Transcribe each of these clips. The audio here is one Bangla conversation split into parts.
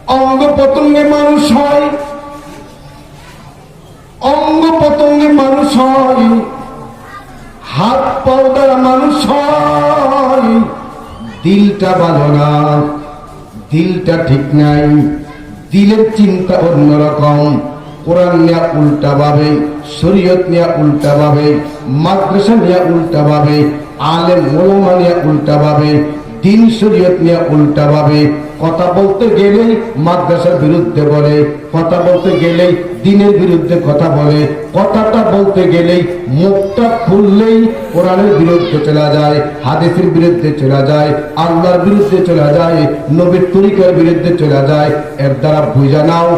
অঙ্গ প্রত্যঙ্গে মানুষ হয়, অঙ্গ প্রত্যঙ্গে মানুষ হয়, হাত পাও দ্বারা মানুষ হয়, দিলটা ভালো না, দিলটা ঠিক নাই, দিলের চিন্তা অন্যরকম। কোরআন নিয়ে উল্টা ভাবে, শরীয়ত নিয়ে উল্টা ভাবে, মাদ্রাসা নিয়ে উল্টা ভাবে, আলেম ওলামা নিয়ে উল্টা ভাবে, দিন শরীয়ত নিয়ে উল্টা ভাবে। কথা বলতে গেলেই মাদ্রাসার বিরুদ্ধে বলে, কথা বলতে গেলেই দিনের বিরুদ্ধে কথা বলে, কথাটা বলতে গেলেই মুখটা খুললেই কোরআনের বিরুদ্ধে চলে যায়, হাদিসের বিরুদ্ধে চলে যায়, আল্লাহর বিরুদ্ধে চলে যায়, নবীর তরিকার বিরুদ্ধে চলে যায়। এর দ্বারা বুঝা নাও,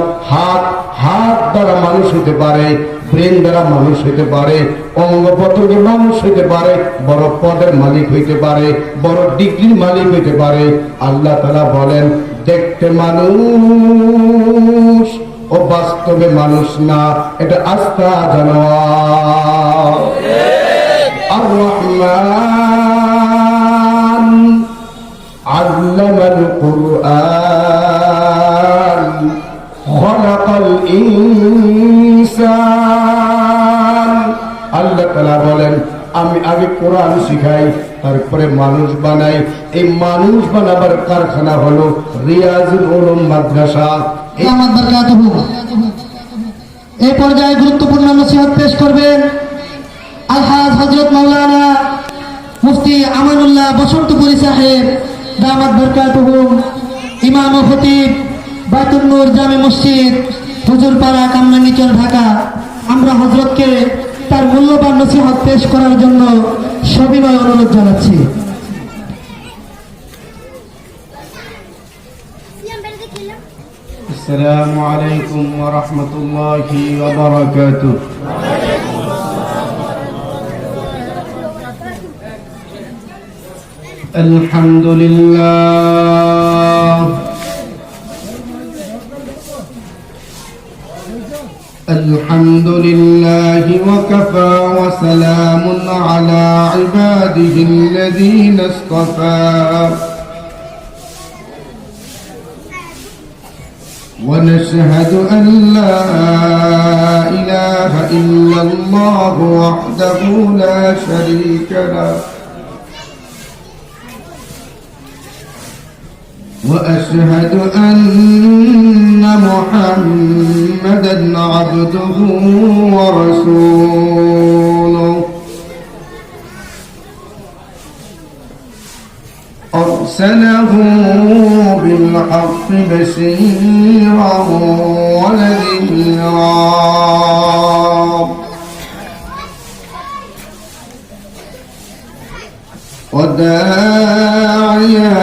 হাত দ্বারা মানুষ হতে পারে, ব্রেন দ্বারা মানুষ হইতে পারে, অঙ্গ প্রত্যঙ্গে মানুষ হইতে পারে, বড় পদের মালিক হইতে পারে, বড় ডিগ্রির মালিক হইতে পারে। আল্লাহ তাআলা বলেন, দেখতে মানুষ ও বাস্তবে মানুষ না, এটা আস্থা জানোয়ার। আর রহমান আল্লামাল কুরআন খলাকাল ইনসান। আল্লাহ তাআলা বলেন, আমি আগে কোরআন শিখাই, তারপরে মানুষ বানাই। এই মানুষ বানাবার কারখানা হলো রিয়াজুল উলুম মাদ্রাসা। এই পর্যায়ে গুরুত্বপূর্ণ নসিহত পেশ করবেন আলহাজ হযরত মাওলানা মুফতি আমানুল্লাহ বসন্তপুরী সাহেব দামাত বরকাতুহুম, ইমাম ও খতিব বাইতুন নূর জামে মসজিদ, হুজুরপাড়া, কামরাঙ্গীচর, ঢাকা। আমরা হযরতকে তার মূল্যবান নসিহত পেশ করার জন্য সবিনয় অনুরোধ জানাচ্ছি। আসসালামু আলাইকুম ওয়া রাহমাতুল্লাহি ওয়া বারাকাতুহু। আলহামদুলিল্লাহ আলহামদুলিল্লাহি ওয়া কাফা ওয়া সালামুন আলা ইবাদিহিল্লাযীনা ইসতাফা। ونشهد أن لا إله إلا الله وحده لا شريك له، وأشهد أن محمدا عبده ورسوله، أرسله بالحق بشيرا ونذيرا، وداعيا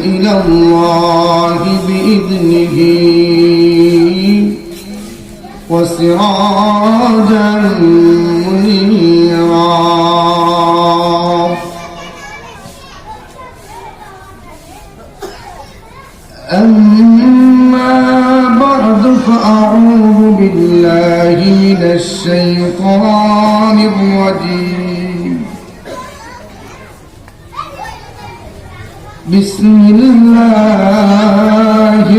إلى الله بإذنه وسراجا منيرا. أما بعد فأعوذ بالله من الشيطان الرجيم. بسم الله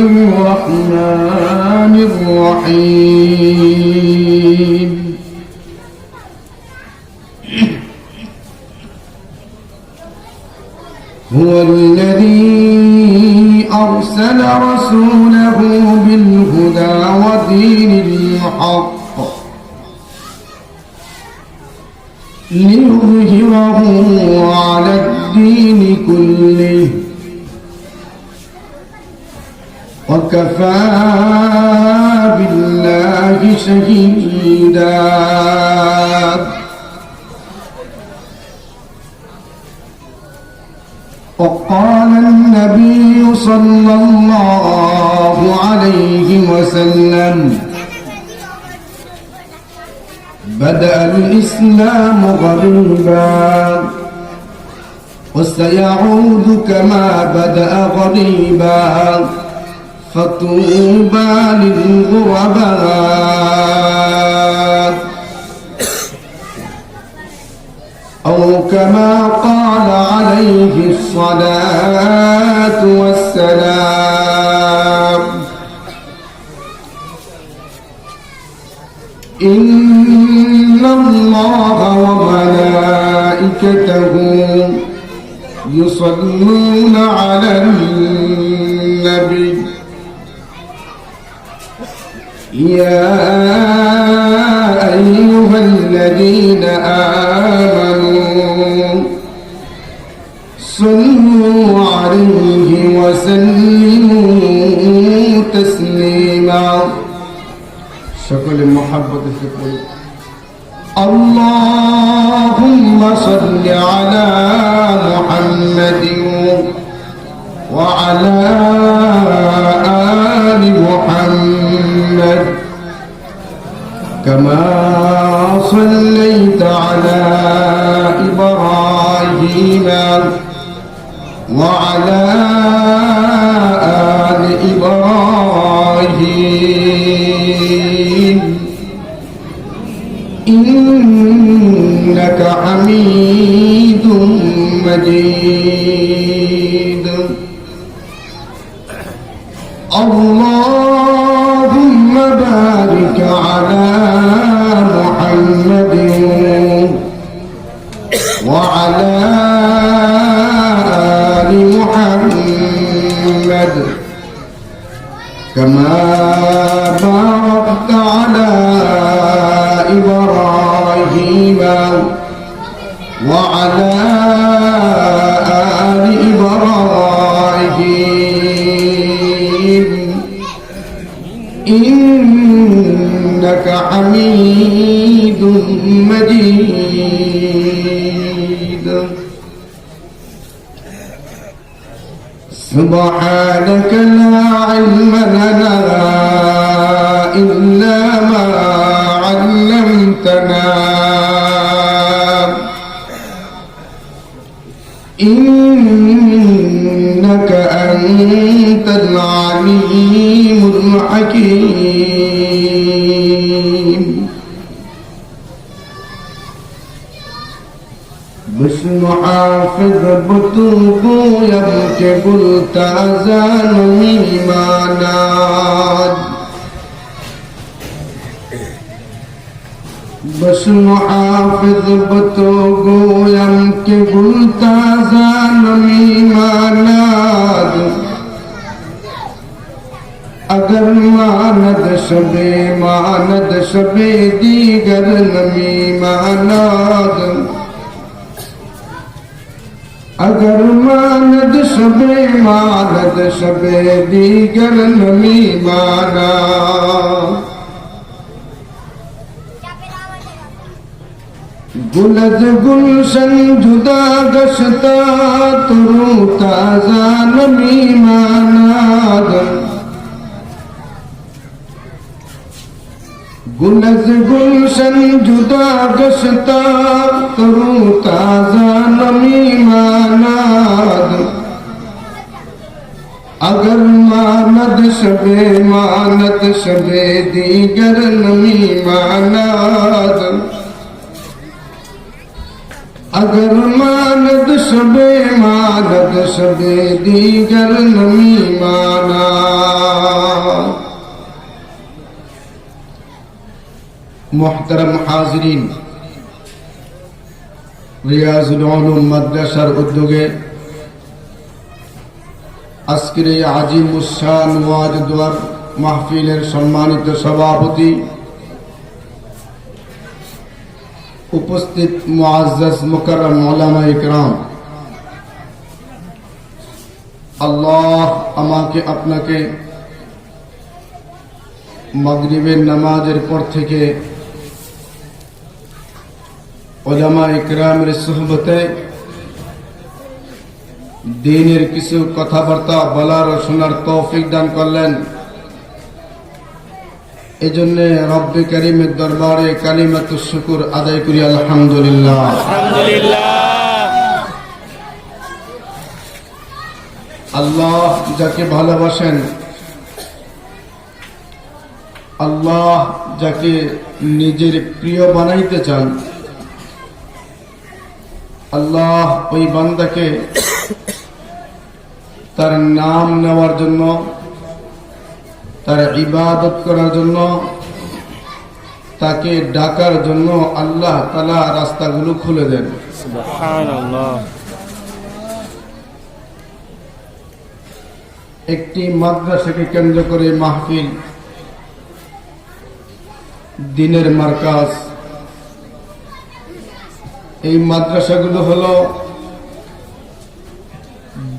الرحمن الرحيم. هو الذي أرسل رسوله بالهدى ودين الحق ليظهره على الدين كله وكفى بالله شهيدا. وقال النبي صلى الله عليه وسلم: بدأ الإسلام غريبا وسيعود كما بدأ غريبا فطوبى للغرباء، أو كما قال عليه الصلاة والسلام. إن الله وملائكته يصلون على النبي يا أيها الذين آمنوا صلوا عليه وسلموا تسليما সকলে মহব্বতে পড়ি اللهم صل على محمد وعلى آل محمد كما صليت على إبراهيم وعلى آل إبراهيم إنك حميد مجيد اللهم بارك على محمد وعلى آل محمد كما باركت على إبراهيم وعلى آل إبراهيم إنك حميد مجيد سبحانك لا علم لنا إلا ما علمتنا إنك أنت العليم الحكيم بسم حافظ بطوبویم کے گلتازان میمانات بسم حافظ بطوبویم کے گلتازان میمانات اگر ماند شب دیگر نمیمانات اگر ماند شب دیگر نمیمانا گلد گلشن جدا گشتا ترو تازہ نمیماناد گلد گلشن جدا گشتا ترو تازہ نمیماناد اگر ماند شب دیگر نمیماناد اگر ماند شب دیگر نمیماناد محترم حاضرین রিয়াজুল উলুম মাদ্রাসার উদ্যোগে আজকের এই আজিমুস শান ওয়াজ দোয়ার মাহফিলের সম্মানিত সভাপতি উপস্থিত মুআজ্জাজ মুকাররম উলামা ইকরাম আল্লাহ আমাকে আপনাকে মাগরিবের নামাজের পর থেকে উলামা ইকরামের সুহবতে দ্বীনের কিছু কথাবার্তা বলার ও শোনার তৌফিক দান করলেন। এজন্য রব্বে কারীমের দরবারে কালিমাতুশ শুকর আদায় করি আলহামদুলিল্লাহ। আল্লাহ যাকে ভালোবাসেন, আল্লাহ যাকে নিজের প্রিয় বানাইতে চান, আল্লাহ ওই বান্দাকে তার নাম নেওয়ার জন্য, তার ইবাদত করার জন্য তাকে ডাকার জন্য আল্লাহ তাআলা রাস্তাগুলো খুলে দেন। সুবহানাল্লাহ। একটি মাদ্রাসাকে কেন্দ্র করে মাহফিল, দিনের মার্কাজ। এই মাদ্রাসাগুলো হলো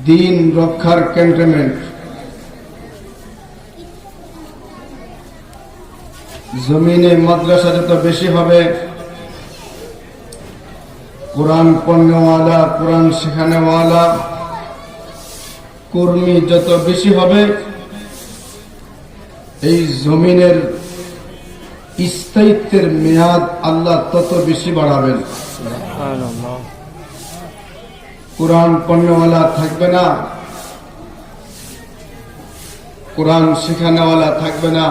দিন রক্ষার ক্যান্টনমেন্ট। জমিনে মাদ্রাসা যত বেশি হবে, কোরআন পড়নেওয়ালা, কোরআন শেখানেওয়ালা কর্মী যত বেশি হবে, এই জমিনের স্থায়িত্বের মেয়াদ আল্লাহ তত বেশি বাড়াবেন। সুবহানাল্লাহ। কোরআন পড়নেওয়ালা থাকবে না, কোরআন শেখানেওয়ালা থাকবে না,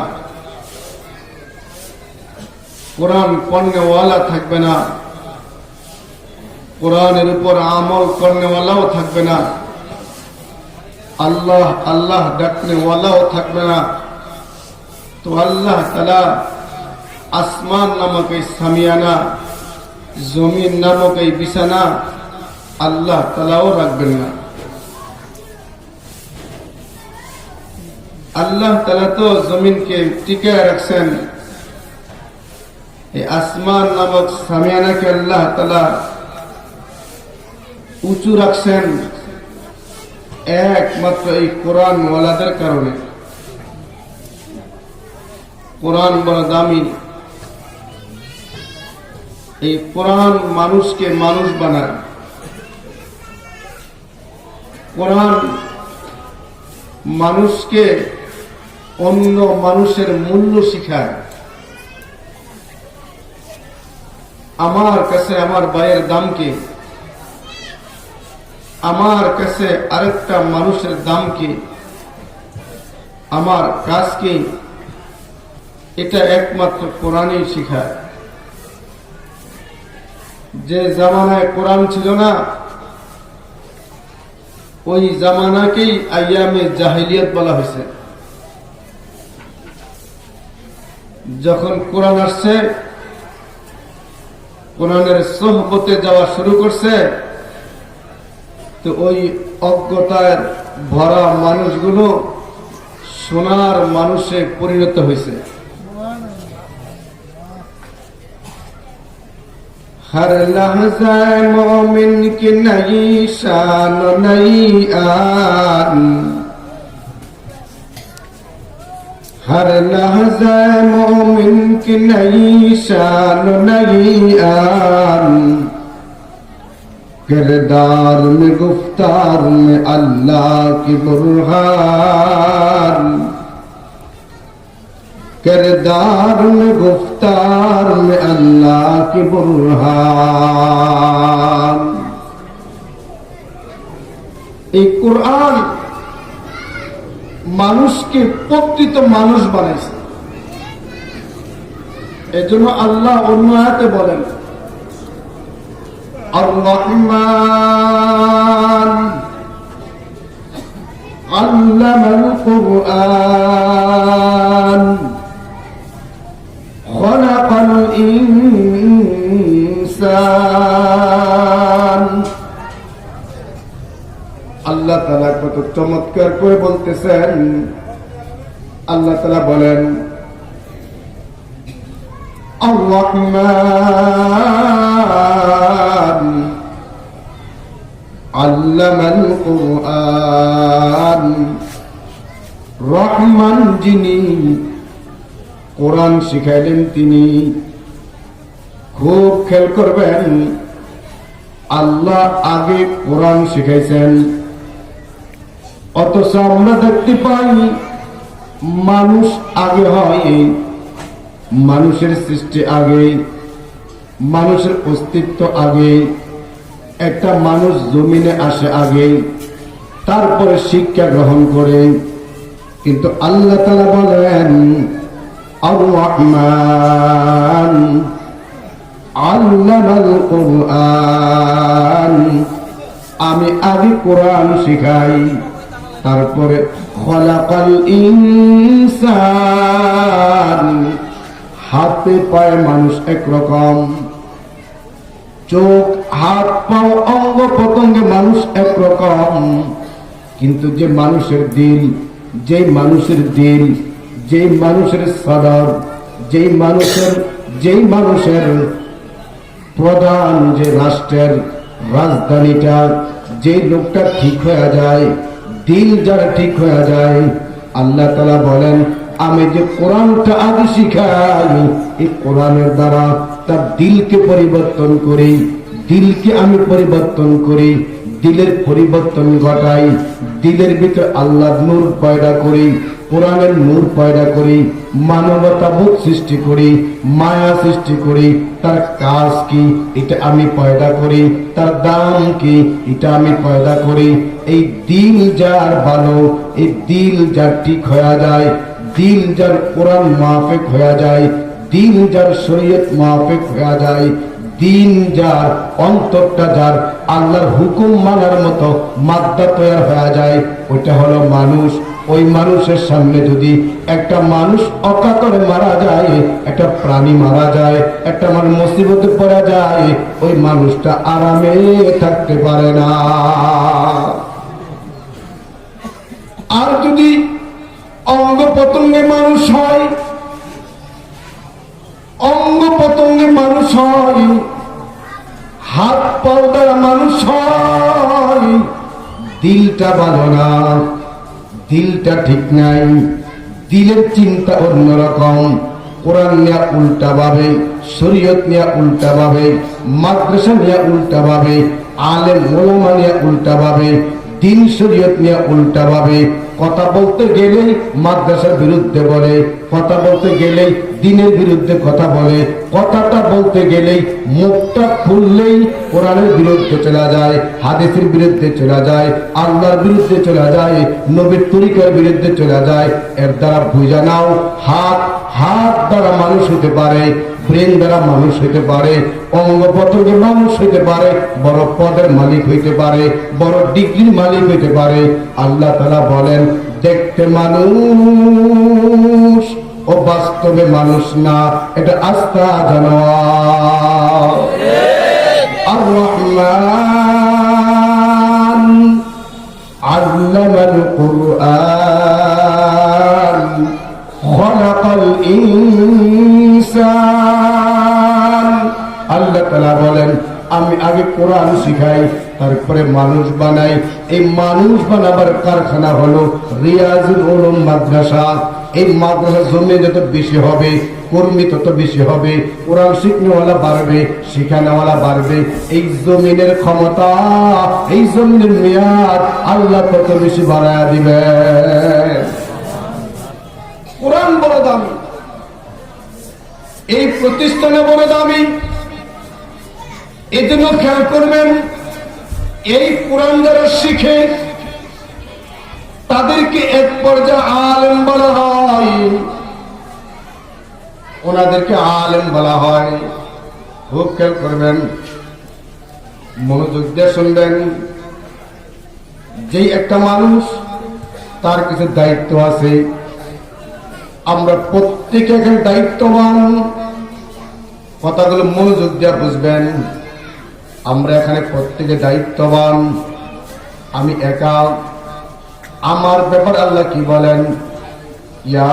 কোরআন পড়নেওয়ালা থাকবে না, কোরআনের উপর আমল করনেওয়ালাও থাকবে না, আল্লাহ আল্লাহ ডাকনেওয়ালাও থাকবে না। তো আল্লাহ তাআলা আসমান নামক এই সামিয়ানা, জমিন নামক এই বিছানা আল্লাহ তাআলাও রাখবেন না। আল্লাহ তাআলা তো জমিনকে টিকায় রাখছেন, এই আসমান নামক সামিয়ানাকে আল্লাহ তাআলা উঁচু রাখছেন একমাত্র এই কোরআন ওয়ালাদের কারণে। কোরআন বড় দামি। এই কোরআন মানুষকে মানুষ বানায়। কোরআন মানুষকে অন্য মানুষের মূল্য শিখায়। আমার কাছে আমার ভাইয়ের দাম কি, আমার কাছে আরেকটা মানুষের দাম কি, আমার কাজ কি, এটা একমাত্র কোরআনই শিখায়। যে জামানায় কোরআন ছিল না, ওই জামানাকেই আইয়ামে জাহিলিয়াত বলা হয়েছে। যখন কোরআন আসছে, কোরআনের সোহবতে যাওয়া শুরু করছে, তো ওই অজ্ঞতার ভরা মানুষগুলো সোনার মানুষে পরিণত হয়েছে। हर लहज़ा मोमिन की नई शान नई आन, हर लहज़ा मोमिन की नई शान नई आन, किरदार में गुफ्तार में अल्लाह की बुरहान, किरदार में गुफ्तार में अल्लाह की बुरहान। এই কোরআন মানুষকে প্রকৃত মানুষ বানাইছে। এজন্য আল্লাহ অন্য আয়াতে বলেন, আর রহমান আল্লামাল কুরআন খলাকাল ইনসান। আল্লাহ তাআলা কত চমৎকার করে বলতেছেন। আল্লাহ তাআলা বলেন, আর রহমান আল্লামাল কুরআন। রহমান যিনি, কোরআন শিখাইলেন তিনি। খুব খেয়াল করবেন, আল্লাহ আগে কোরআন শিখাইছেন, অথচ আমরা দেখতে পাই মানুষ আগে হয়। মানুষের সৃষ্টি আগে, মানুষের অস্তিত্ব আগে, একটা মানুষ জমিনে আসে আগে, তারপরে শিক্ষা গ্রহণ করে। কিন্তু আল্লাহ তাআলা বলেন, আর রহমান আল্লামাল কুরআন, আমি আগে কোরআন শিখাই, তারপরে খলাকাল ইনসান, হাত হাতে পায়ে মানুষ একরকম, চোখ হাত পাও অঙ্গ প্রত্যঙ্গে মানুষ একরকম, কিন্তু যে মানুষের দিল, যে মানুষের দিল, যে মানুষের সদর, যেই মানুষের প্রধান, যে রাষ্ট্রের রাজধানীটা, যে লোকটা ঠিক হয়ে যায়, দিল যারা ঠিক হয়ে যায়, আল্লাহ তাআলা বলেন আমি যে কোরআনটা আগে শিখাই, এই কোরআনের দ্বারা তার দিলকে পরিবর্তন করি, দিলকে আমি পরিবর্তন করি, দিলের পরিবর্তন ঘটাই, দিলের ভিতর আল্লাহ নূর পয়দা করি, কোরআনের নূর পয়দা করি, মানবতা বোধ সৃষ্টি করি, মায়া সৃষ্টি করি। তার কাজ কি এটা আমি পয়দা করি, তার দাম কি এটা আমি পয়দা করি। এই দিল যার ভালো, এই দিল যার ঠিক হয়ে যায়, দিল যার কোরআন মাফিক হয়ে যায়, দিল যার শরীয়ত মাফিক হয়ে যায়, দিন যার, অন্তরটা যার আল্লাহর হুকুম মানার মতো মাদ্দা তৈরি হয়ে যায়, ওইটা হলো মানুষ। ওই মানুষের সামনে যদি একটা মানুষ অকাতরে মারা যায়, একটা প্রাণী মারা যায়, একটা মানুষ মুসিবতে পড়া যায়, ওই মানুষটা আরামে থাকতে পারে না। আর যদি অঙ্গ প্রত্যঙ্গে মানুষ হয়, অঙ্গ প্রত্যঙ্গে মানুষ হয়, হাত পাও দ্বারা মানুষ হয়, দিলটা ভালো না, দিলটা ঠিক নাই, দিলের চিন্তা অন্যরকম, কোরআন নিয়ে উল্টা ভাবে, শরীয়ত নিয়ে উল্টা ভাবে, মাদ্রাসা নিয়ে উল্টা ভাবে, আলেম ওলামা নিয়ে উল্টা ভাবে, দিন শরীয়ত নিয়ে উল্টা ভাবে। কথা বলতে গেলেই মাদ্রাসার বিরুদ্ধে বলে, কথা বলতে গেলেই দিনের বিরুদ্ধে কথা বলে, কথাটা বলতে গেলেই মুখটা খুললেই কোরআনের বিরুদ্ধে চলে যায়, হাদিসের বিরুদ্ধে চলে যায়, আল্লাহর বিরুদ্ধে চলে যায়, নবীর তরিকার বিরুদ্ধে চলে যায়। এর দ্বারা বুঝা নাও, হাত দ্বারা মানুষ হতে পারে, ব্রেন দ্বারা মানুষ হইতে পারে, অঙ্গ প্রত্যঙ্গে মানুষ হইতে পারে, বড় পদের মালিক হইতে পারে, বড় ডিগ্রির মালিক হইতে পারে। আল্লাহ তাআলা বলেন দেখতে মানুষ, ও বাস্তবে মানুষ না, এটা আস্থা জানোয়ার। আর রহমান আল্লামাল কুরআন খলাকাল ইনসান। আল্লাহ তাআলা বলেন আমি আগে কোরআন শিখাই, তারপরে মানুষ বানাই। এই মানুষ বানাবার কারখানা হলো রিয়াজুল উলুম মাদ্রাসা। এই মাদ্রাসার জমি যত বেশি হবে, কর্মী তত বেশি হবে, কোরআন শিখনেওয়ালা বাড়বে, শিখানেওয়ালা বাড়বে। এই জমিনের ক্ষমতা, এই জমিনের মেয়াদ আল্লাহ তত বেশি বাড়ায়া দিবে। কোরআন বড় দামি, এই প্রতিষ্ঠানে বড় দামি। এজন্য খেয়াল করবেন, এই কোরআন যারা শিখে তাদেরকে এক পর্যায়ে আলেম বলা হয়, ওনাদেরকে আলেম বলা হয়। খুব খেয়াল করবেন, মনোযোগ দিয়ে শুনবেন। যেই একটা মানুষ, তার কিছু দায়িত্ব আছে, আমরা প্রত্যেকে এখানে দায়িত্ববান। কথাগুলো মনোযোগ দিয়ে বুঝবেন। আমরা এখানে প্রত্যেকে দায়িত্ববান। আমি একা, আমার ব্যাপার আল্লাহ কি বলেন, ইয়া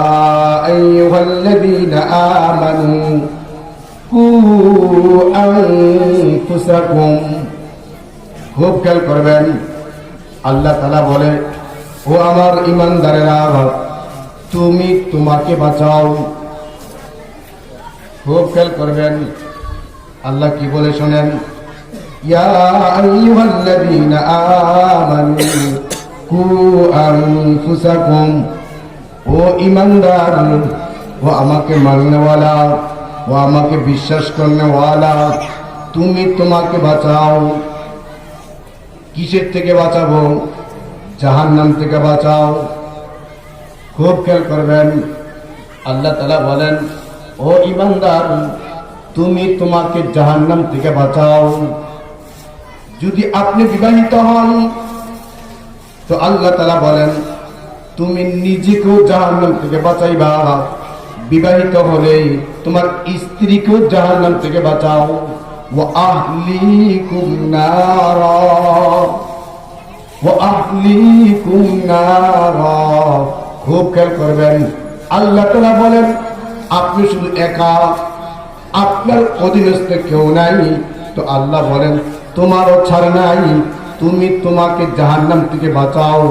আইয়ুহাল্লাযীনা আমানু কু আনফুসাকুম। খুব খেয়াল করবেন, আল্লাহ তাআলা বলে ও আমার ঈমানদারেরা, তুমি তোমাকে বাঁচাও। খুব খেয়াল করবেন, আল্লাহ কি বলে শোনেন, ইয়া আইয়ুহাল্লাযীনা আমানু কু আনফুসাকুম। ও ঈমানদার, ও আমাকে মাননেওয়ালা, ও আমাকে বিশ্বাস করনেওয়ালা, তুমি তোমাকে বাঁচাও। কিসের থেকে বাঁচাবো? জাহান্নাম থেকে বাঁচাও। খুব খেয়াল করবেন, আল্লাহ তাআলা বলেন ও ঈমানদার, তুমি তোমাকে জাহান্নাম থেকে বাঁচাও। যদি আপনি বিবাহিত হন তো আল্লাহ তাআলা বলেন তুমি নিজেকেও জাহান্নাম থেকে বাঁচাইবা, বিবাহিত হলে তোমার স্ত্রীকেও জাহান্নাম থেকে বাঁচাও। ওয়া আহলিকুম নারা, ওয়া আহলিকুম নারা। খুব খেয়াল করবেন, আল্লাহ তাআলা বলেন আপনি শুধু একা, আপনার অধীনস্থ কেউ নাই, তো আল্লাহ বলেন তোমারও ছাড় নাই, তুমি তোমাকে জাহান্নাম থেকে বাঁচাও।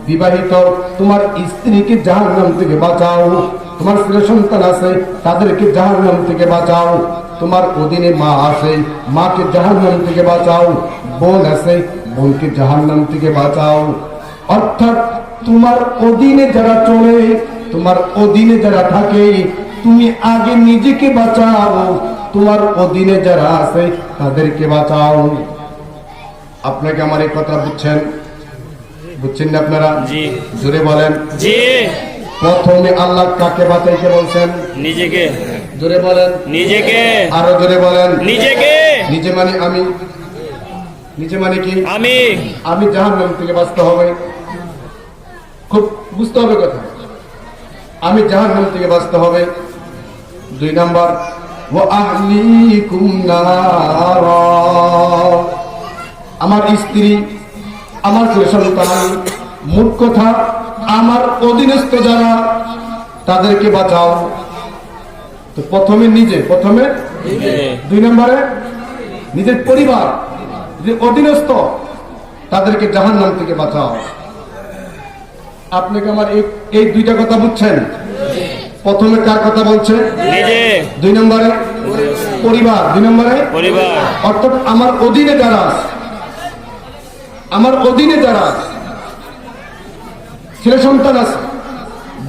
বিবাহিত তোমার স্ত্রীকে জাহান্নাম থেকে বাঁচাও, তোমার ছেলে সন্তান আছে তাদেরকে জাহান্নাম থেকে বাঁচাও, তোমার অধীনে মা আছে মাকে জাহান্নাম থেকে বাঁচাও, বোন আছে বোনকে জাহান্নাম থেকে বাঁচাও। অর্থাৎ তোমার অধীনে যারা চলে, তোমার অধীনে যারা থাকে, তুমি আগে নিজেকে বাঁচাও, তোমার অধীনে যারা আছে তাদেরকে বাঁচাও। আপনাকে আমার এই কথা বুঝছেন? বুঝছেন না আপনারা? জি। জোরে বলেন। জি। প্রথমে আল্লাহ কাকে বাঁচাইতে বলছেন? নিজেকে। জোরে বলেন। নিজেকে। আরো জোরে বলেন। নিজেকে। নিজে মানে আমি, নিজে মানে কি? আমি। আমি জাহান্নাম থেকে বাঁচতে হবে, খুব বুঝতে হবে কথা। আমি জাহান্নাম থেকে বাঁচতে হবে। 2 নাম্বার, ওয়া আহলিকুম নারা। আমার স্ত্রী, আমার ছেলে সন্তান, মোট কথা আমার অধীনস্থ যারা তাদেরকে বাঁচাও। তো প্রথমে নিজে, প্রথমে 2 নম্বরে নিজের পরিবার, নিজের অধীনস্থ তাদেরকে জাহান্নাম থেকে বাঁচাও। আপনাকে আমার এই 2টা কথা বুঝছেন? প্রথমে কার কথা বলছে? নিজে। 2 নম্বরে পরিবার, 2 নম্বরে পরিবার। অর্থাৎ আমার অধীনে যারা আছে, আমার অধীনে যারা আছে, ছেলে সন্তান আছে,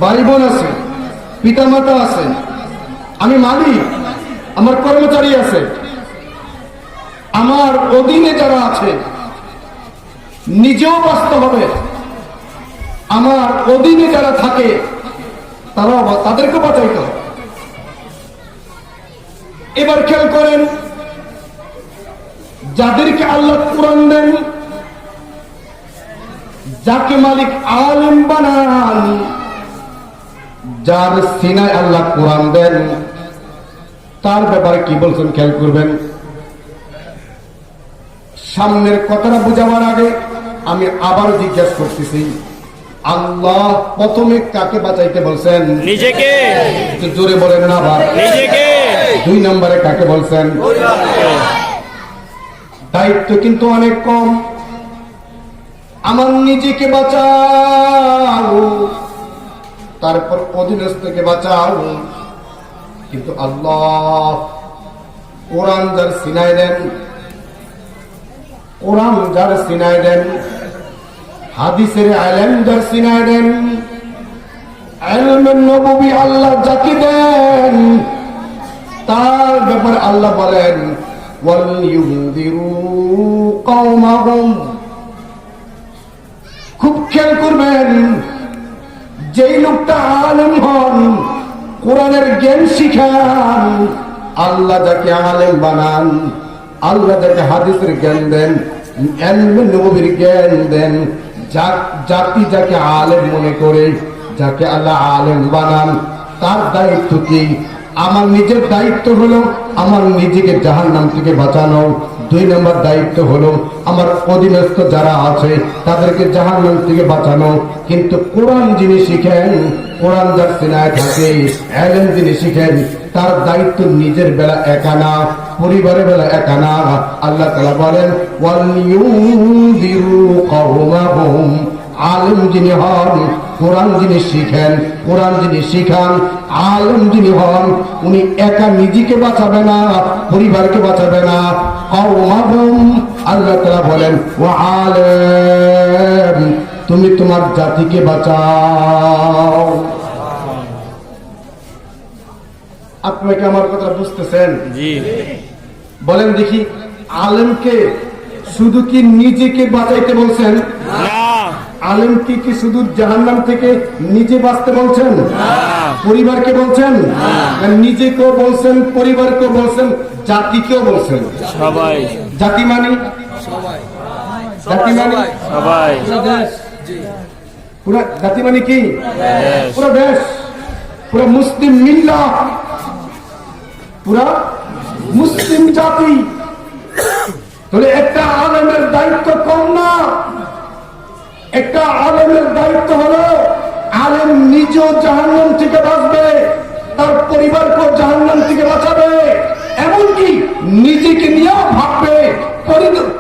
ভাই বোন আছে, পিতা মাতা আছে, আমি মালিক, আমার কর্মচারী আছে, আমার অধীনে যারা আছে নিজেও বাঁচতে হবে, আমার অধীনে যারা থাকে তারাও তাদেরকে বাঁচাইতে হবে। এবার খেয়াল করেন, যাদেরকে আল্লাহ কোরআন দেন, যাকে মালিক আলেম বানান, যার সিনায় আল্লাহ কোরআন দেন, তার ব্যাপারে কি বলছেন খেয়াল করবেন। সামনের কথাটা বুঝাবার আগে আমি আবার জিজ্ঞাসা করতেছি, আল্লাহ প্রথমে কাকে বাঁচাইতে বলছেন? নিজেকে। একটু জোরে বলেন না আবার। নিজেকে। 2 নম্বরে কাকে বলছেন? দায়িত্ব কিন্তু অনেক কম। আমার নিজেকে বাঁচাও, তারপর অধীনস্থকে বাঁচাও। কিন্তু আল্লাহ কোরআন যার সিনায় দেন, কোরআন যার সিনায় দেন, হাদিসের আলেম যার সিনায় দেন, ইলমে নববী আল্লাহ যাকে দেন, তার ব্যাপারে আল্লাহ বলেন ওয়াল ইউনদিরু কওমাহুম। খুব খেয়াল করবেন, যেই লোকটা আলেম হন, কোরআনের জ্ঞান শিখান, আল্লাহ যাকে আলেম বানান, আল্লাহ যাকে হাদিসের জ্ঞান দেন, ইলমে নববীর জ্ঞান দেন, জাতি যাকে আলেম মনে করে, যাকে আল্লাহ আলেম বানান, তার দায়িত্ব কি? আমার নিজের দায়িত্ব হলো আমার নিজেকে জাহান্নাম থেকে বাঁচানো। 2 নম্বর দায়িত্ব হলো আমার অধীনস্থ যারা আছে তাদেরকে জাহান্নাম থেকে বাঁচানো। কিন্তু কোরআন যিনি শিখেন, কোরআন যার সিনায় থাকে, ইলম যিনি শিখেন, তার দায়িত্ব নিজের বেলা একা না, পরিবারের বেলা একা না। আল্লাহ তাআলা বলেন ওয়াল ইউনদিরু কওমাহুম। আলেম যিনি হন, কোরআন যিনি শিখেন, কোরআন যিনি শিখান, আলেম যিনি হন, উনি একা নিজেকে বাঁচাবে না, পরিবারকে বাঁচাবে না। কওমাহুম, আল্লাহ তাআলা বলেন ওয়া আলেম, তুমি তোমার জাতিকে বাঁচাও। আপনাকে আমার কথা বুঝতেছেন? জি। বলেন দেখি, আলেমকে শুধু কি নিজেকে বাঁচাইতে বলছেন? না। আলেমকে কি শুধু জাহান্নাম থেকে নিজে বাঁচতে বলছেন? পরিবারকে বলছেন? নিজেকেও বলছেন, পরিবারকেও বলছেন, জাতিকেও বলছেন। সবাই। জাতি মানে? জাতি মানে সবাই। পুরা জাতি মানে কি? পুরো দেশ। পুরা মুসলিম মিল্লা, পুরা মুসলিম জাতি। তাহলে একটা আলেমের দায়িত্ব কম না। একটা আলেমের দায়িত্ব হলো আলেম নিজেও জাহান্নাম থেকে বাঁচবে, তার পরিবারকেও জাহান্নাম থেকে বাঁচাবে, এমনকি নিজেকে নিয়েও ভাববে,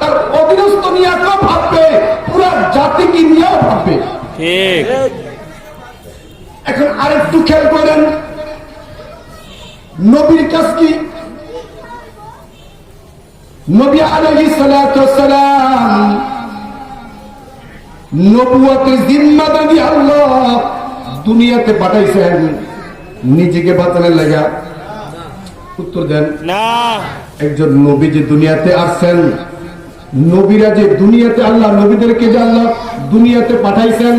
তার অধীনস্থ নিয়েও ভাববে, পুরা জাতিকে নিয়েও ভাববে। ঠিক। এখন আরেকটু খেয়াল করেন, নবীর কাজ কি? নবী আলাইহিস সালাতু ওয়াস সালাম নবুয়তের জিম্মাদারি আল্লাহ দুনিয়াতে পাঠাইছেন নিজেকে বাঁচানোর লাগা? উত্তর দেন না। একজন নবী যে দুনিয়াতে আসছেন, নবীরা যে দুনিয়াতে আল্লাহ নবীদেরকে যে আল্লাহ দুনিয়াতে পাঠাইছেন,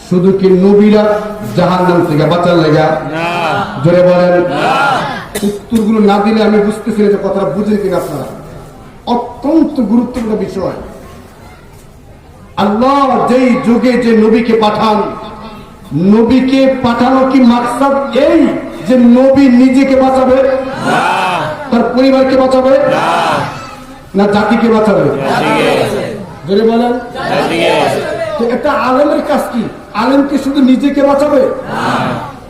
শুধু কি নবীরা জাহান্নাম থেকে বাঁচার লাগা? না। জোরে বলেন। উত্তরগুলো না দিলে আমি বুঝতেছি না যে কথাটা বুঝেন কিনা আপনারা। অত্যন্ত গুরুত্বপূর্ণ বিষয়। আল্লাহ যেই যুগে যে নবীকে পাঠান, নবীকে পাঠানো কি মাকসাদ এই যে নবী নিজেকে বাঁচাবে, তার পরিবারকে বাঁচাবে, না জাতিকে বাঁচাবে? জোরে বলেন। তো একটা আলেমের কাজ কি? আলেম কি শুধু নিজেকে বাঁচাবে,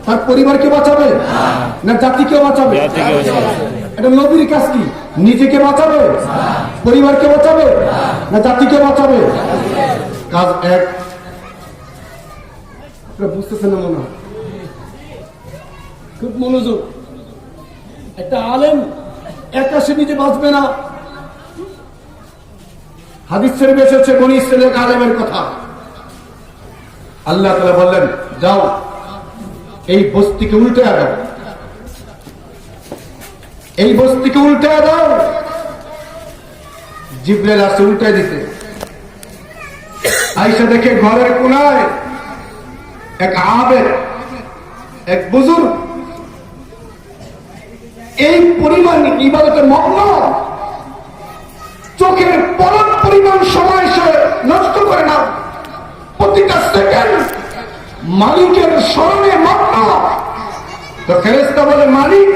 তার পরিবারকে বাঁচাবে, না জাতিকে বাঁচাবে? এটা নবীর কাজ কি? নিজেকে বাঁচাবে, পরিবারকে বাঁচাবে, না জাতিকে বাঁচাবে? কাজ এক। বুঝতেছেন না মনে হয়? খুব মনোযোগ। একটা আলেম একা সে নিজে বাঁচবে না। হাদিস শরীফে এসেছে বনি ইসরাইলের আলেমের কথা। আল্লাহ তাআলা বললেন, যাও এই বস্তিকে উল্টে দাও, এই বস্তিকে উল্টে দাও। জিবরাইল আসে উল্টে দিতে। আয়েশা দেখে ঘরের কোনায় এক আবেদ, এক বুজুর্গ এই পরিমাণ ইবাদতে মগ্ন, চোখের পলক পরিমাণ সময় সে নষ্ট করে না, প্রতিটা সেকেন্ড মালিকের স্মরণে মগ্ন। তো ফেরেশতা বলে, মালিক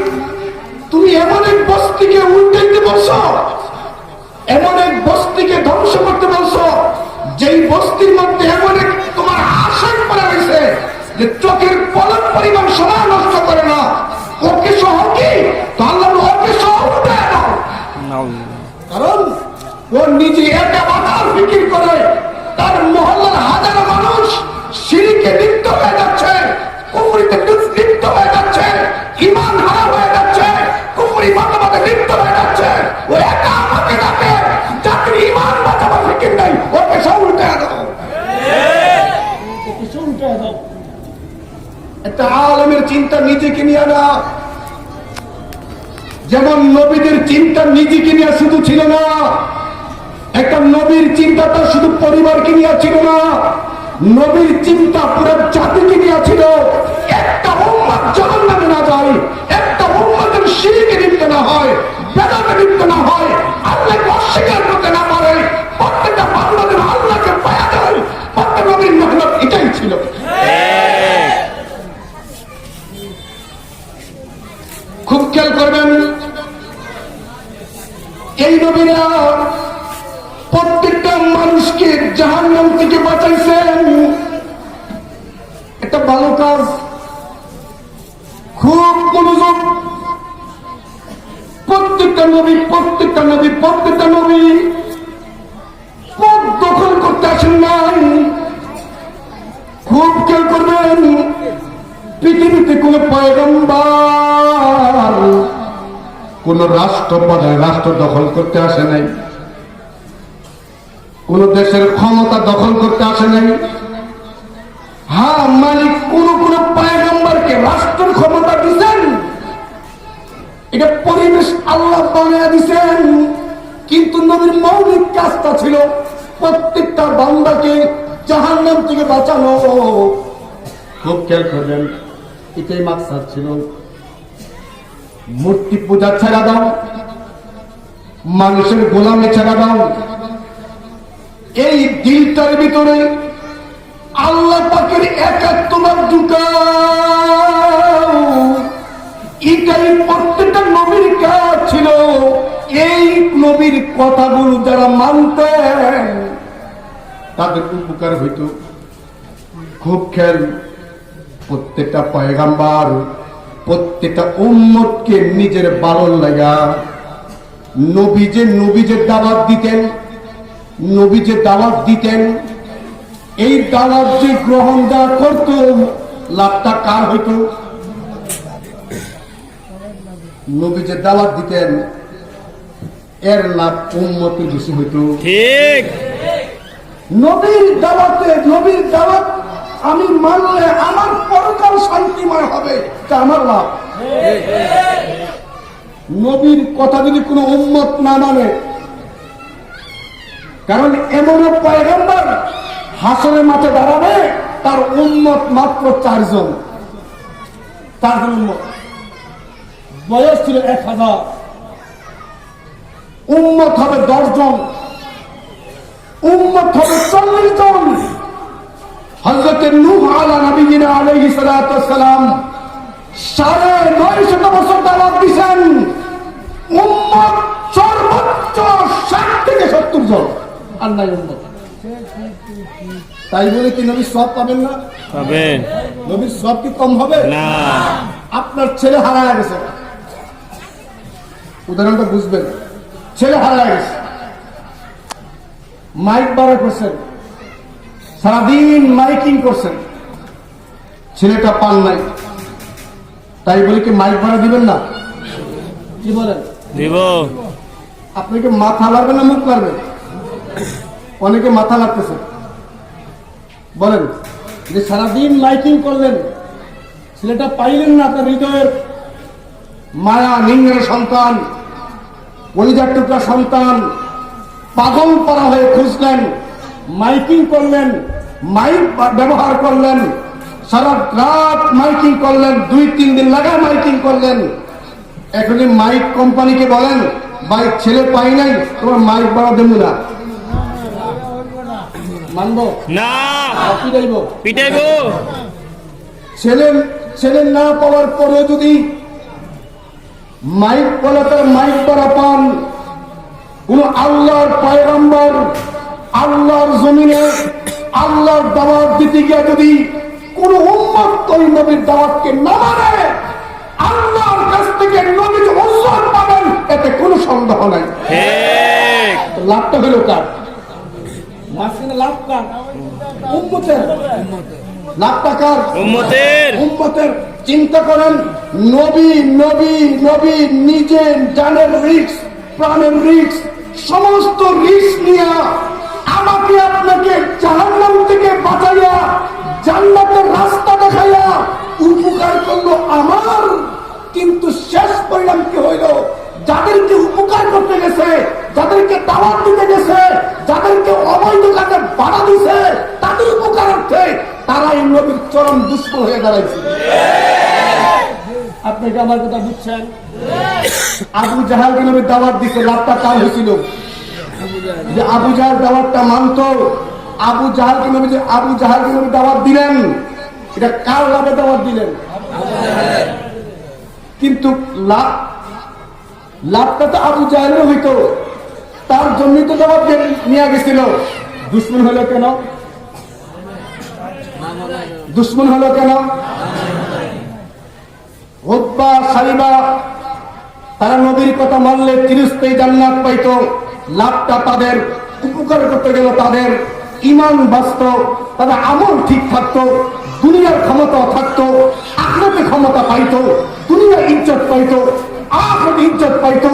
তুমি এমন এক বস্তিকে উল্টাইতে বলছো, এমন এক বস্তিকে ধ্বংস করতে বলছো, যেই বস্তির মধ্যে এমন এক তোমার আশায় পড়া হয়েছে যে চোখের পলক পরিমাণ সময় নষ্ট করে না, ওকে সহ কি? তো আল্লাহ ওকে সহ উল্টায় দাও। কারণ ও নিজে একা বাঁচার ফিকির করে, তার মহল্লার হাজারো মানুষ শিরকে লিপ্ত হয়ে যাচ্ছে, কুফরিতে লিপ্ত হয়ে যাচ্ছে, ঈমান হারা হয়ে যাচ্ছে, কুফরি মতবাদে লিপ্ত হয়ে যাচ্ছে। ও একা আমাকে ডাকে, যাদের ঈমান বাঁচাবার ফিকির নাই, ওকে সব উল্টায় দাও, ওকে সব উল্টায় দাও। একটা আলেমের চিন্তা নিজেকে নিয়ে না। যেমন নবীদের চিন্তা নিজেকে নিয়ে শুধু ছিল না, একটা নবীর চিন্তাটা শুধু পরিবারকে নিয়ে ছিল না, নবীর চিন্তা পুরো জাতিকে নিয়ে ছিল। একটা উম্মত জাহান্নামে না যায়, একটা উম্মতের শিরকে লিপ্ত না হয়, বেদাতে লিপ্ত না হয়, আল্লাহকে অস্বীকার করতে না পারে, প্রত্যেকটা বান্দাদের আল্লাহকে পায়া দেয়, প্রত্যেক নবীর মেহনত এটাই ছিল। খুব খেয়াল করবেন, এই নবীরা প্রত্যেকটা মানুষকে জাহান্নাম থেকে বাঁচাইছেন। একটা ভালো কাজ, খুব মনোযোগ। প্রত্যেকটা নবী পথ দখল করতে আসেন নাই। খুব খেয়াল করবেন, পৃথিবীতে কোন পয়গম্বর কোন রাষ্ট্র দখল করতে আসে নাই, কোন দেশের ক্ষমতা দখল করতে আসে নাই। হ্যাঁ, মালিক কোন পয়গম্বরকে রাষ্ট্রের ক্ষমতা দিচ্ছেন, এটা পরিবেশ আল্লাহ বানিয়ে দিচ্ছেন, কিন্তু নবীর মৌলিক কাজটা ছিল প্রত্যেকটা বান্দাকে জাহান্নাম থেকে বাঁচানো। খুব খেয়াল করবেন, এটাই মাকসাদ ছিল। মূর্তি পূজা ছেড়া দাও, মানুষের গোলামে ছেড়া দাও। এই দিলটার ভিতরে আল্লাহ পাকের একাত্মবাদ ঢুকাও। নবীর কথাগুলো যারা মানতেন তাদের উপকার হইত। খুব খেয়াল, প্রত্যেকটা পয়গাম্বার প্রত্যেকটা উম্মতকে নিজের ভালো লাগা নবী যে দাওয়াত দিতেন, এই দাওয়াত যে গ্রহণ যা করত, লাভটা কার হইত? নবী যে দাওয়াত দিতেন এর লাভ উম্মতের বেশি হইত। ঠিক। নবীর দাওয়াত আমি মানলে আমার পরকাল শান্তিময় হবে, তা আমার লাভ। নবীর কথা যদি কোনো উম্মত না মানে, কারণ এমন পয়গম্বর হাসরের মাঠে দাঁড়াবে, তার উম্মত মাত্র 4 জন। উম্মত, বয়স ছিল 1000, উম্মত হবে 10 জন, উম্মত হবে 40 জন। হযরত নূহ আলাইহিস সালাম 950 বছর দাওয়াত দিয়েছেন, উম্মত সর্বোচ্চ 60 থেকে 70 জন, আর নাই উম্মত। তাই বলে কি নবীর সওয়াব পাবেন না? পাবেন। নবীর সওয়াব কি কম হবে? না। আপনার ছেলে হারায় গেছে, উদাহরণটা বুঝবেন। ছেলে হারায় গেছে, মাইক বাড়া করছেন, সারাদিন মাইকিং করছেন, ছেলেটা পান নাই, তাই বলে কি মাইক ভাড়া দিবেন না? কি বলেন? দিব। আপনি কি মাথা লাগবে না মুখ লাগবে? অনেকে মাথা লাগতেছে। বলেন যে সারাদিন মাইকিং করলেন, ছেলেটা পাইলেন না, আপনার হৃদয়ের মায়া নিংড়ের সন্তান, কলিজার টুকরা সন্তান, পাগল পারা হয়ে খুঁজলেন, মাইকিং করলেন, মাইক ব্যবহার করলেন, সারা রাত মাইকিং করলেন, 2-3 দিন লাগা মাইকিং করলেন। এখনই মাইক কোম্পানিকে বলেন, ভাই ছেলে পাই নাই, তোমার মাইক বাড়া দেবো না, মানবো না, পিটাইব। ছেলে না পাওয়ার পরে যদি মাইক বলে তার মাইক বাড়া পান, কোন আল্লাহর পয়গম্বর আল্লাহর জমিনে আল্লাহর দাওয়াত দিতে গিয়ে যদি কোন উম্মত ওই নবীর দাওয়াতকে না মানে, আল্লাহর কাছ থেকে নবী যে উজ্জ্বল পাবেন এতে কোনো সন্দেহ নাই। ঠিক। লাভটা হলো কার? মাঝখানে লাভ কার? উম্মতের। লাভটা কার? উম্মতের। চিন্তা করেন, নবী নিজে জানের রিস্ক, প্রাণের রিস্ক, সমস্ত রিস্ক নিয়ে আমাকে আপনাকে জাহান্নাম থেকে বাঁচাইয়া জান্নাতের রাস্তা দেখাইয়া উপকার করলো আমার। কিন্তু শেষ পরিণাম কি হইল? যাদেরকে উপকার করতে গেছে, যাদেরকে দাওয়াত দিতে গেছে, যাদেরকে অবৈধ কাজে বাধা দিছে, তাদের উপকারার্থে তারাই নবীর চরম দুশ্মন হয়ে দাঁড়াইছে। আপনি কি আমার কথা বুঝছেন? আবু জাহালকে নবী দাওয়াত দিছে, লাভটা কার হয়েছিল? যে আবু জাহাল দাওয়াতটা মানত, আবু জাহালকে নবী দাওয়াত দিলেন, এটা কার লাভে দাওয়াত দিলেন? কিন্তু লাভটা তো আবু জাহেলের হইতো, তার জন্যই তো দাওয়াত নিয়ে গেছিল। দুশ্মন হলো কেন? উতবা, সাইবা তারা নবীর কথা মানলে চিরস্থায়ী জান্নাত পাইতো। লাভটা তাদের, উপকার করতে গেল তাদের ঈমান বাঁচত, তাদের আমল ঠিক থাকতো, দুনিয়ার ক্ষমতা থাকতো, আখিরাতে ক্ষমতা পাইতো, দুনিয়া ইজ্জত পাইতো, আখিরাতে ইজ্জত পাইতো।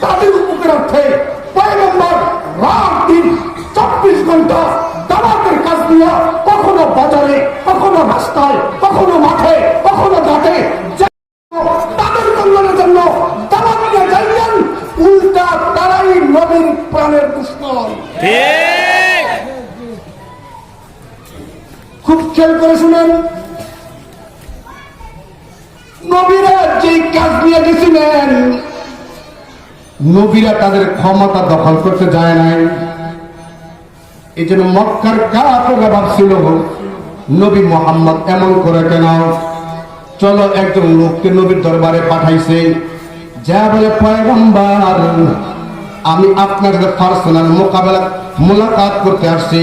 তাদের উপকারার্থে পয়গম্বর রাত দিন 24 ঘন্টা দাওয়াতের কাজ দিয়া, কখনো বাজারে, কখনো রাস্তায়, কখনো মাঠে, কখনো ঘাটে, তাদের কল্যাণের জন্য দাওয়াত দিয়ে যাইতেন। উল্টা তারাই নবীর প্রাণের দুশ্মন। খুব খেয়াল করে শুনেন, নবীরা যে কাজ নিয়ে গেছিলেন, নবীরা তাদের ক্ষমতা দখল করতে যায় নাই। এই জন্য মক্কার কাফেররা ভাবছিল নবী মুহাম্মদ এমন করে কেন? চলো একজন লোককে নবীর দরবারে পাঠাইছে, যা বলে পয়গম্বর আমি আপনার সাথে পার্সোনাল মোলাকাত করতে আসছি,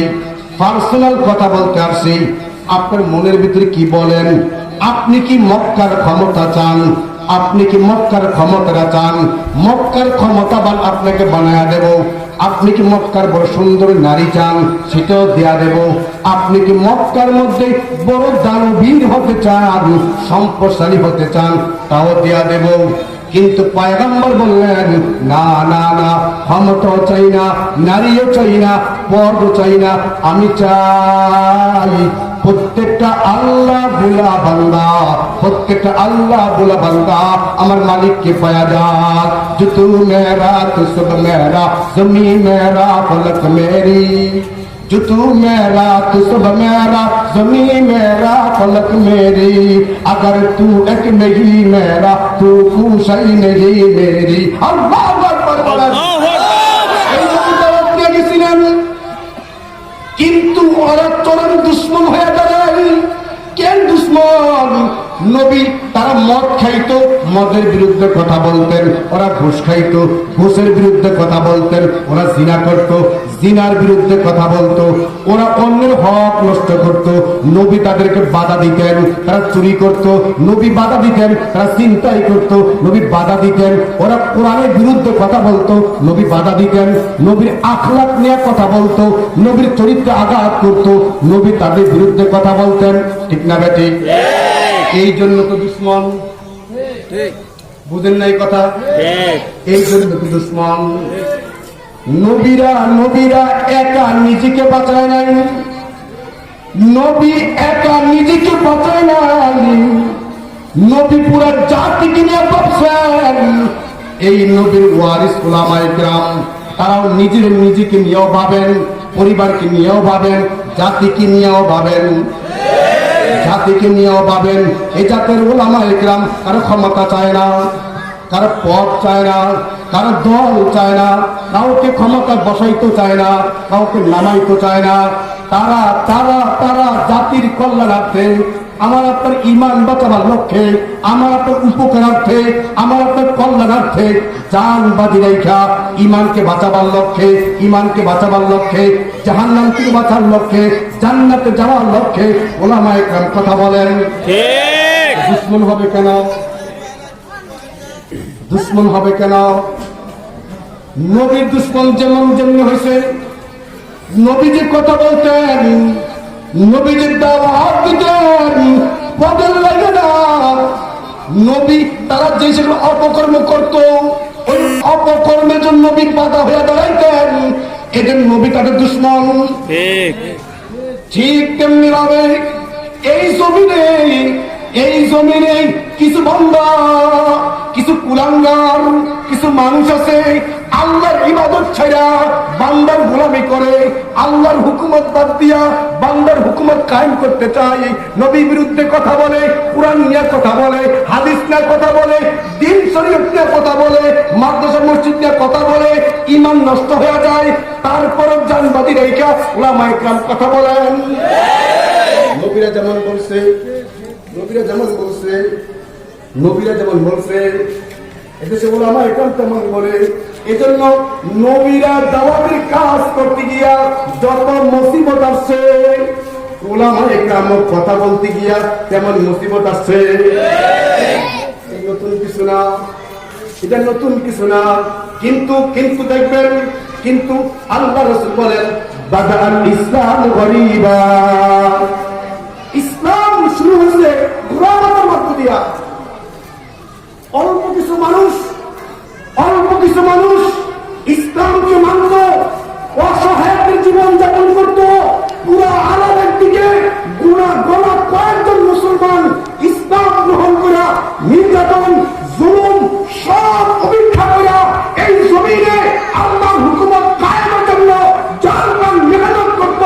পার্সোনাল কথা বলতে আসছি। আপনার মনের ভিতরে কি বলেন? আপনি কি মক্কার ক্ষমতা চান? আপনি কি মক্কার ক্ষমতাটা চান? মক্কার ক্ষমতাবান আপনাকে বানায়া দেব। আপনি কি মক্কার বড় সুন্দর নারী চান? সেটাও দেয়া দেব। আপনি কি মক্কার মধ্যে বড় দানবীর হতে চান, সম্পদশালী হতে চান? তাও দেয়া দেব। কিন্তু পয়গম্বর বললেন, না না না, ক্ষমতাও চাই না, নারীও চাই না, পদও চাই না। আমি চাই প্রত্যেকটা আল্লাহ বোলা বান্দা, প্রত্যেকটা আল্লাহ বোলা বান্দা আমার মালিককে পায়া যাক। जो तू मेरा तो सब मेरा, जमीन मेरा फलक मेरी। जो तू मेरा तो सब मेरा, जमीन मेरा फलक मेरी। अगर तू एक नहीं मेरा, तू कुछ ही नहीं मेरी। अल्लाह अकबर बोलें। এই নবীটা আপনি গেছিলেন, কিন্তু ওরা চরম দুশ্মন হয়ে দাঁড়ায়। কেন দুশ্মন? নবী তারা মদ খাইতো, মদের বিরুদ্ধে কথা বলতেন। ওরা ঘুষ খাইতো, ঘুষের বিরুদ্ধে কথা বলতেন। ওরা জিনা করত, জিনার বিরুদ্ধে কথা বলতো। ওরা অন্যের হক নষ্ট করত, নবী তাদেরকে বাধা দিতেন। তারা চুরি করত, নবী বাধা দিতেন। তারা চিন্তাই করত, নবী বাধা দিতেন। ওরা কোরআনের বিরুদ্ধে কথা বলতো, নবী বাধা দিতেন। নবীর আখলাক নিয়ে কথা বলতো, নবীর চরিত্রে আঘাত করত, নবী তাদের বিরুদ্ধে কথা বলতেন। ঠিক না বেটি? এই জন্য তো দুশ্মন। বুঝেন নাই কথা? এই জন্য তো দুশ্মন। নবীরা একা নিজেকে বাঁচায় নাই, নবী একা নিজেকে বাঁচায় নাই, নবী পুরা জাতিকে নিয়ে ভাবছেন। এই নবীর ওয়ারিস উলামায়ে কেরাম তারাও নিজেকে নিয়েও ভাবেন, পরিবারকে নিয়েও ভাবেন, জাতিকে নিয়েও ভাবেন, জাতিকে নিয়েও ভাবেন। এই জাতের উলামায়ে কেরাম কারো ক্ষমতা চায় না, কারো পদ চায় না, কারো দল চায় না, কাউকে ক্ষমতা বসাইতে চায় না, কাউকে নামাইতে চায় না। তারা তারা তারা জাতির কল্যাণার্থে, আমার আপনার ইমান বাঁচাবার লক্ষ্যে, আমার আপনার উপকারার্থে, আমার আপনার কল্যাণার্থে জান বাজি রেখা ইমানকে বাঁচাবার লক্ষ্যে, ইমানকে বাঁচাবার লক্ষ্যে, জাহান্নাম থেকে বাঁচার লক্ষ্যে, জান্নাতে যাওয়ার লক্ষ্যে উলামায়ে কেরাম কথা বলেন। ঠিক। দুশ্মন হবে কেন? দুশ্মন হবে কেন? নবীর দুশ্মন যেমন যেমনি হয়েছে, নবী যে কথা বলতেন, নবী যে দাওয়াত দিতেন, পদের লাগে না। নবী তারা যে সেগুলো অপকর্ম করত, ওই অপকর্মের জন্য নবী বাধা হয়ে দাঁড়াইতেন। এদের নবী তাদের দুশ্মন। ঠিক। ঠিক তেমনি ভাবে এই জমিনে কিছু বান্দা, কিছু কুলাঙ্গার, কিছু মানুষ আছে আল্লাহর ইবাদত ছাড়া বান্দার গোলামি করে, আল্লাহর হুকুমত বাদ দিয়া বান্দার হুকুমত কায়েম করতে চায়। নবীর বিরুদ্ধে কথা বলে, কুরআন নিয়ে কথা বলে, হাদিস নিয়ে কথা বলে, দ্বীন শরীয়ত নিয়ে কথা বলে, মাদ্রাসা মসজিদ নিয়ে কথা বলে, ঈমান নষ্ট হয়ে যায়। তারপরও জানবাদী রেখা উলামায়ে কেরাম কথা বলেন। নবীরা যেমন বলছে, নবীরা যেমন বলছে এদেশে উলামায়ে কেরাম তেমন বলে। এজন্য নবীরা দাওয়াতের কাজ করতে গিয়া যত মুসিবত আসছে, উলামায়ে কেরাম কথা বলতে গিয়া তেমন মুসিবত আসছে। নতুন কিছু না, এটা নতুন কিছু না। কিন্তু দেখবেন, কিন্তু আল্লাহ রাসূল বলেন বাদাল ইসলাম গরীবা, ইসলাম শুরু হয়েছে গোলামদের মধ্য দিয়া। অল্প কিছু মানুষ ইসলামকে মানত, অসহায়দের জীবন যাপন করত। পুরো আরবের দিকে গোনা কয়েকজন মুসলমান ইসলাম গ্রহণ করা, নির্যাতন, জুলুম সব উপেক্ষা করা এই জমিনে আল্লাহর হুকুমত কায়েমের জন্য জান মেহনত করত।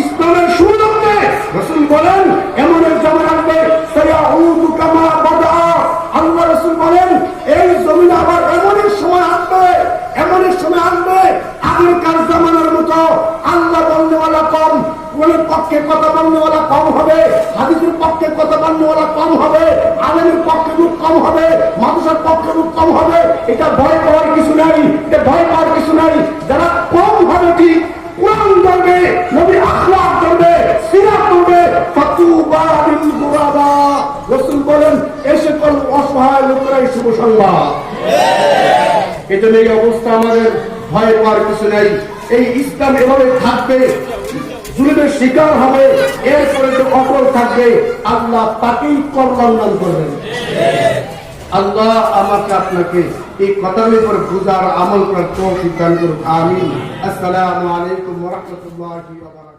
ইসলামের সুলভে রাসূল বলেন এমন এক জামান আসবে সায়াউদু কামা বাদা। আল্লাহ রাসূল বলেন এই জমিনে আবার এমন এক সময় আসবে আগেকার জামানার মতো আল্লাহ বলনেওয়ালা কম, কোরআনের পক্ষে কথা বলনেওয়ালা কম হবে, হাদিসের পক্ষে কথা বলনেওয়ালা কম হবে, আলেমের পক্ষে লোক কম হবে, মাদ্রাসার পক্ষে লোক কম হবে। এটা ভয় পাওয়ার কিছু নাই, এটা ভয় পাওয়ার কিছু নাই। শুভ সংবাদ। এজন্য এই অবস্থা আমাদের ভয় পাওয়ার কিছু নেই। এই ইসলাম এভাবে থাকবে, জুলুমের শিকার হবে, এরপরে যে অটল থাকবে আল্লাহ তাকেই কল্যাণ দান করবেন। আল্লাহ আমাকে আপনাকে এই কথার উপর বুঝার আমল করার তৌফিক দান করুন। আমিন। আসসালামু আলাইকুম ওয়া রাহমাতুল্লাহি ওয়া বারাকাতুহু।